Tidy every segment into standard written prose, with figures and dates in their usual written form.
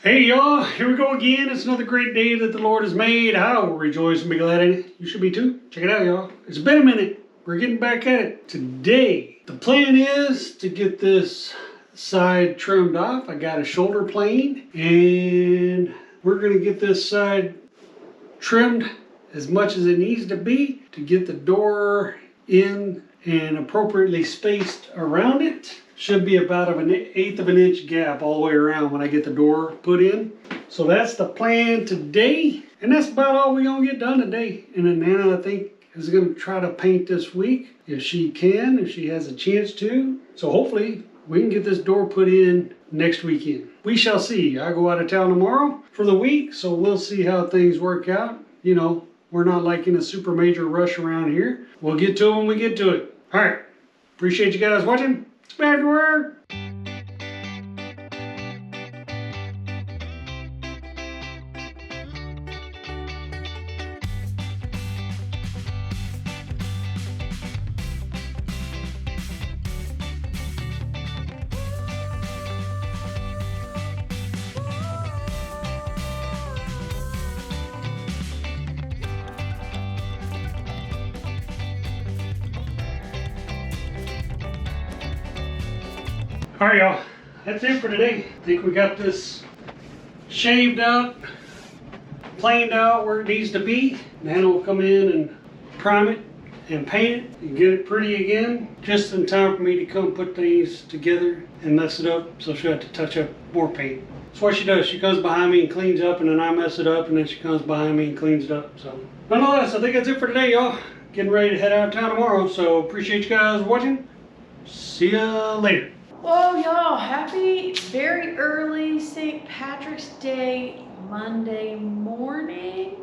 Hey y'all, here we go again. It's another great day that the Lord has made. I will rejoice and be glad in it. You should be too. Check it out, y'all. It's been a minute. We're getting back at it. Today, the plan is to get this side trimmed off. I got a shoulder plane and we're going to get this side trimmed as much as it needs to be to get the door in and appropriately spaced around it. Should be about an 1/8 of an inch gap all the way around when I get the door put in. So that's the plan today. And that's about all we're gonna get done today. And then Nana, I think, is gonna try to paint this week if she can, if she has a chance to. So hopefully we can get this door put in next weekend. We shall see. I go out of town tomorrow for the week, so we'll see how things work out. You know, we're not like in a super major rush around here. We'll get to it when we get to it. All right. Appreciate you guys watching. Spread the word. All right, y'all, that's it for today. I think we got this shaved out, planed out where it needs to be. Nana will come in and prime it and paint it and get it pretty again, just in time for me to come put these together and mess it up, so she'll have to touch up more paint. That's what she does. She comes behind me and cleans up, and then I mess it up, and then she comes behind me and cleans it up. So nonetheless, I think that's it for today, y'all. Getting ready to head out of town tomorrow, so appreciate you guys watching. See ya later. Whoa, y'all, happy very early St. Patrick's Day Monday morning.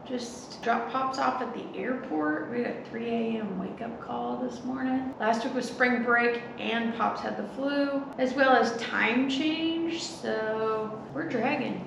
Just dropped Pops off at the airport. We got a 3 a.m. wake up call this morning. Last week was spring break and Pops had the flu, as well as time change. So we're dragging.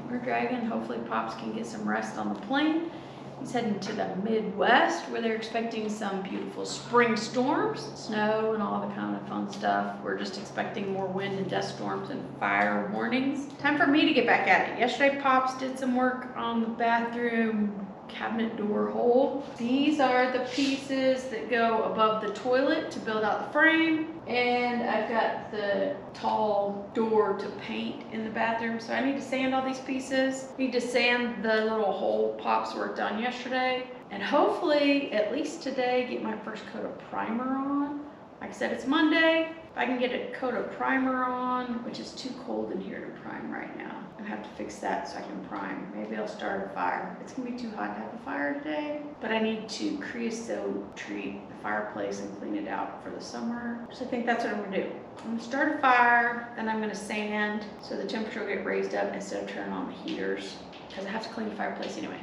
Hopefully Pops can get some rest on the plane. He's heading to the Midwest where they're expecting some beautiful spring storms, snow and all the kind of fun stuff. We're just expecting more wind and dust storms and fire warnings. Time for me to get back at it. Yesterday, Pops did some work on the bathroom cabinet door hole. These are the pieces that go above the toilet to build out the frame. And I've got the tall door to paint in the bathroom. So I need to sand all these pieces. Need to sand the little hole Pops worked on yesterday. And hopefully, at least today, get my first coat of primer on. Like I said, it's Monday. If I can get a coat of primer on, which is too cold in here to prime right now. I have to fix that so I can prime. Maybe I'll start a fire. It's gonna be too hot to have a fire today, but I need to creosote treat the fireplace and clean it out for the summer. So I think that's what I'm gonna do. I'm gonna start a fire, then I'm gonna sand so the temperature will get raised up instead of turning on the heaters, because I have to clean the fireplace anyway.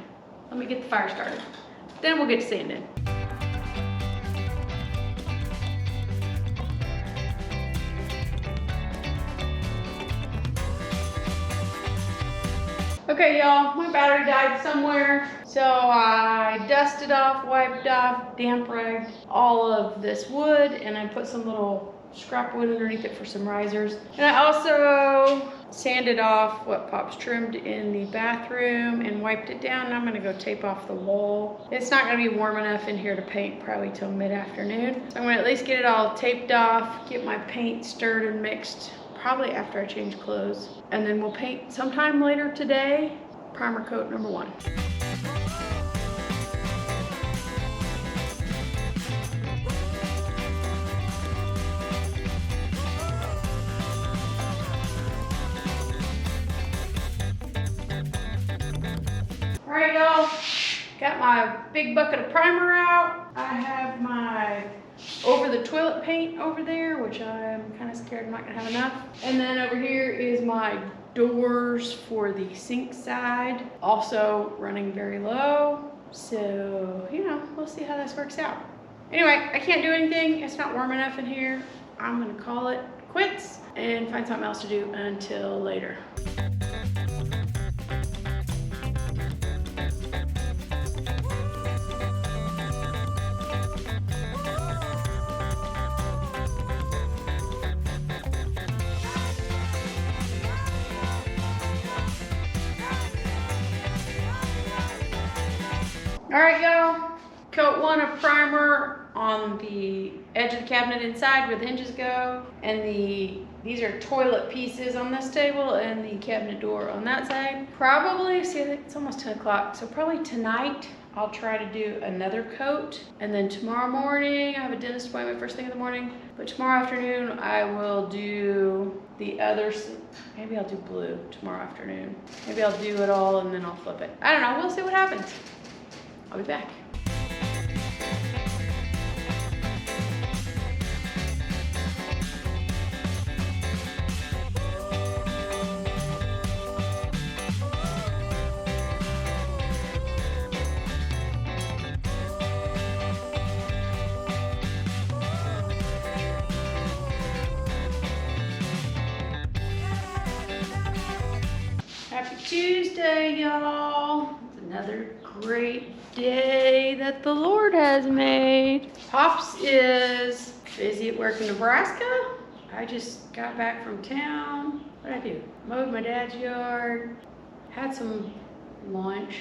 Let me get the fire started. Then we'll get to sanding. Okay, y'all, my battery died somewhere. So I dusted off, wiped off, damp ragged all of this wood, and I put some little scrap wood underneath it for some risers. And I also sanded off what Pops trimmed in the bathroom and wiped it down. And I'm gonna go tape off the wall. It's not gonna be warm enough in here to paint probably till mid-afternoon. So I'm gonna at least get it all taped off, get my paint stirred and mixed, probably after I change clothes. And then we'll paint sometime later today, primer coat number 1. All right, y'all, got my big bucket of primer out. I have my over the toilet paint over there, which I'm kind of scared I'm not gonna have enough. And then over here is my doors for the sink side, also running very low. So, you know, we'll see how this works out. Anyway, I can't do anything. It's not warm enough in here. I'm gonna call it quits and find something else to do until later. All right, y'all. Coat 1 of primer on the edge of the cabinet inside where the hinges go. And these are toilet pieces on this table and the cabinet door on that side. Probably, see, I think it's almost 10 o'clock. So probably tonight I'll try to do another coat. And then tomorrow morning, I have a dentist appointment first thing in the morning. But tomorrow afternoon, I will do the others. Maybe I'll do blue tomorrow afternoon. Maybe I'll do it all and then I'll flip it. I don't know, we'll see what happens. I'll be back. Happy Tuesday, y'all. It's another great day that the Lord has made. Pops is busy at work in Nebraska. I just got back from town. What did I do? Mowed my dad's yard, had some lunch.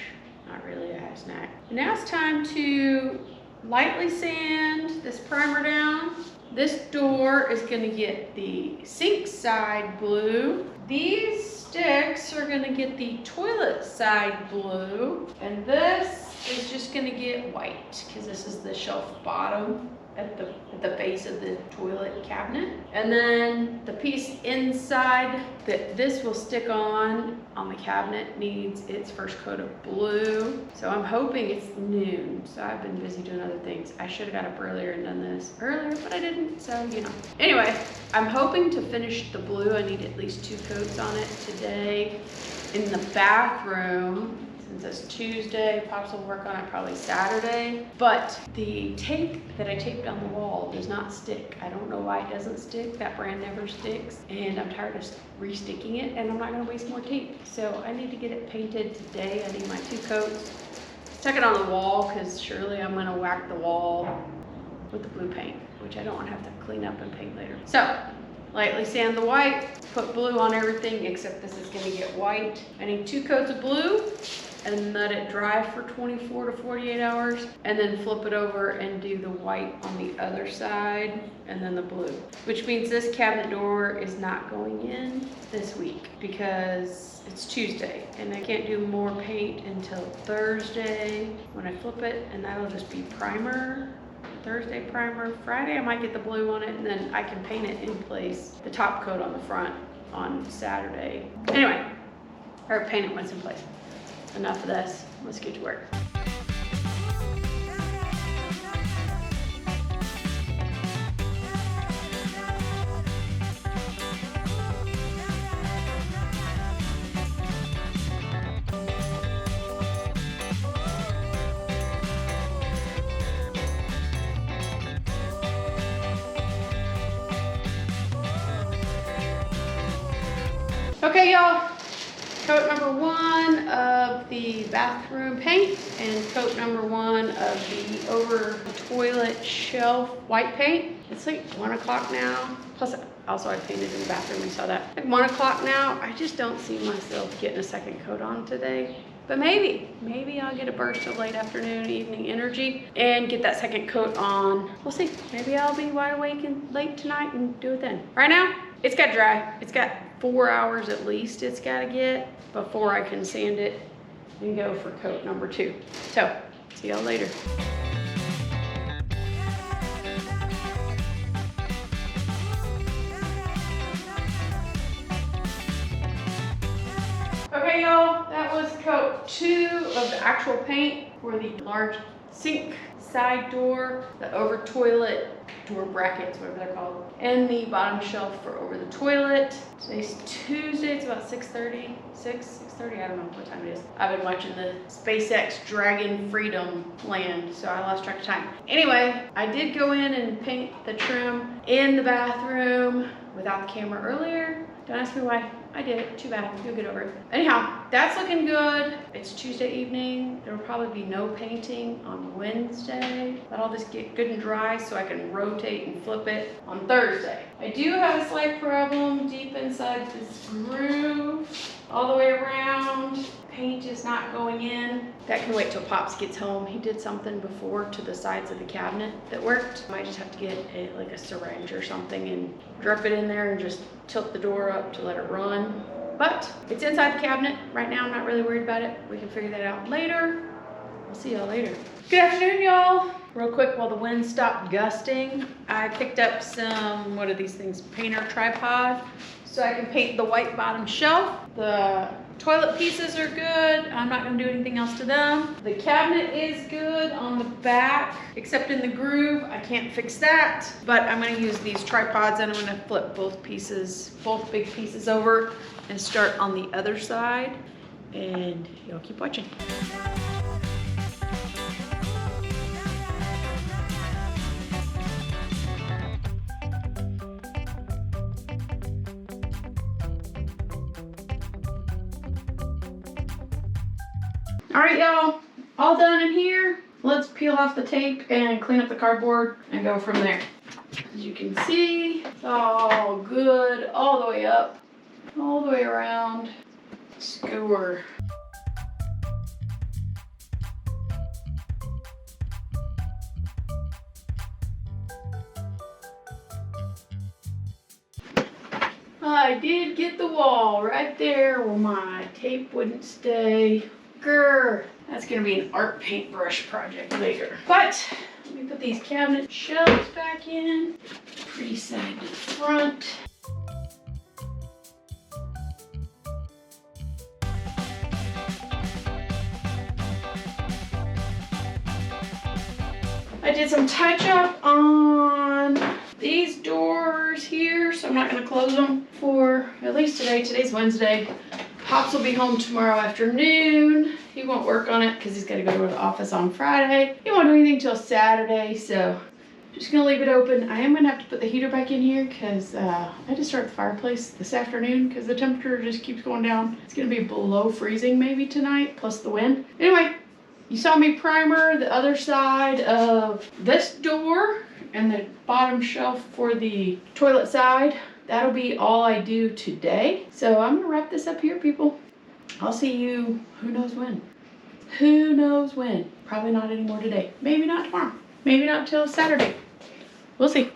Not really, I had a snack. And now it's time to lightly sand this primer down. This door is gonna get the sink side blue. These sticks are gonna get the toilet side blue. And this is just gonna get white because this is the shelf bottom at the base of the toilet cabinet. And then the piece inside that this will stick on the cabinet needs its first coat of blue. So I'm hoping it's noon. So I've been busy doing other things. I should have got up earlier and done this earlier, but I didn't, so you know. Anyway, I'm hoping to finish the blue. I need at least 2 coats on it today. In the bathroom, since it's Tuesday, Pops will work on it probably Saturday. But the tape that I taped on the wall does not stick. I don't know why it doesn't stick. That brand never sticks. And I'm tired of re-sticking it, and I'm not gonna waste more tape. So I need to get it painted today. I need my 2 coats. Stuck it on the wall, because surely I'm gonna whack the wall with the blue paint, which I don't wanna have to clean up and paint later. So, lightly sand the white, put blue on everything, except this is gonna get white. I need 2 coats of blue, and let it dry for 24 to 48 hours, and then flip it over and do the white on the other side, and then the blue. Which means this cabinet door is not going in this week because it's Tuesday, and I can't do more paint until Thursday when I flip it, and that'll just be primer. Thursday primer. Friday I might get the blue on it, and then I can paint it in place, the top coat on the front on Saturday. Anyway, or paint it when it's in place. Enough of this, let's get to work. Okay, y'all. Coat number 1 of the bathroom paint and coat number 1 of the over toilet shelf white paint. It's like 1 o'clock now. Plus, also I painted in the bathroom, you saw that. Like 1 o'clock now. I just don't see myself getting a second coat on today. But maybe I'll get a burst of late afternoon, evening energy and get that second coat on. We'll see. Maybe I'll be wide awake and late tonight and do it then. Right now, it's got to dry. It's got 4 hours at least it's got to get before I can sand it and go for coat number 2. So, see y'all later. Okay, y'all, that was coat 2 of the actual paint for the large sink side door, the over toilet door brackets, whatever they're called, and the bottom shelf for over the toilet. Today's Tuesday, it's about 6:30, 6:30, I don't know what time it is. I've been watching the SpaceX Dragon Freedom land, so I lost track of time. Anyway, I did go in and paint the trim in the bathroom without the camera earlier. Don't ask me why. I did it. Too bad. You'll get over it. Anyhow, that's looking good. It's Tuesday evening. There will probably be no painting on Wednesday. Let all this get good and dry so I can rotate and flip it on Thursday. I do have a slight problem deep inside this groove all the way around. Paint is not going in. That can wait till Pops gets home. He did something before to the sides of the cabinet that worked. Might just have to get like a syringe or something and drip it in there and just tilt the door up to let it run. But it's inside the cabinet. Right now, I'm not really worried about it. We can figure that out later. I'll see y'all later. Good afternoon, y'all. Real quick, while the wind stopped gusting, I picked up some, what are these things? Painter tripod. So I can paint the white bottom shelf. The toilet pieces are good. I'm not gonna do anything else to them. The cabinet is good on the back, except in the groove. I can't fix that, but I'm gonna use these tripods and I'm gonna flip both pieces, both big pieces over and start on the other side. And y'all keep watching. All right, y'all, all done in here. Let's peel off the tape and clean up the cardboard and go from there. As you can see, it's all good all the way up, all the way around. Skewer. I did get the wall right there where my tape wouldn't stay. Grr. That's gonna be an art paintbrush project later. But let me put these cabinet shelves back in. Pretty side to the front. I did some touch up on these doors here, so I'm not gonna close them for at least today. Today's Wednesday. Pops will be home tomorrow afternoon. He won't work on it because he's got to go to the office on Friday. He won't do anything till Saturday, so just gonna leave it open. I am gonna have to put the heater back in here because I had to start the fireplace this afternoon because the temperature just keeps going down. It's gonna be below freezing maybe tonight, plus the wind. Anyway, you saw me primer the other side of this door and the bottom shelf for the toilet side. That'll be all I do today. So I'm gonna wrap this up here, people. I'll see you who knows when. Who knows when? Probably not anymore today. Maybe not tomorrow. Maybe not till Saturday. We'll see.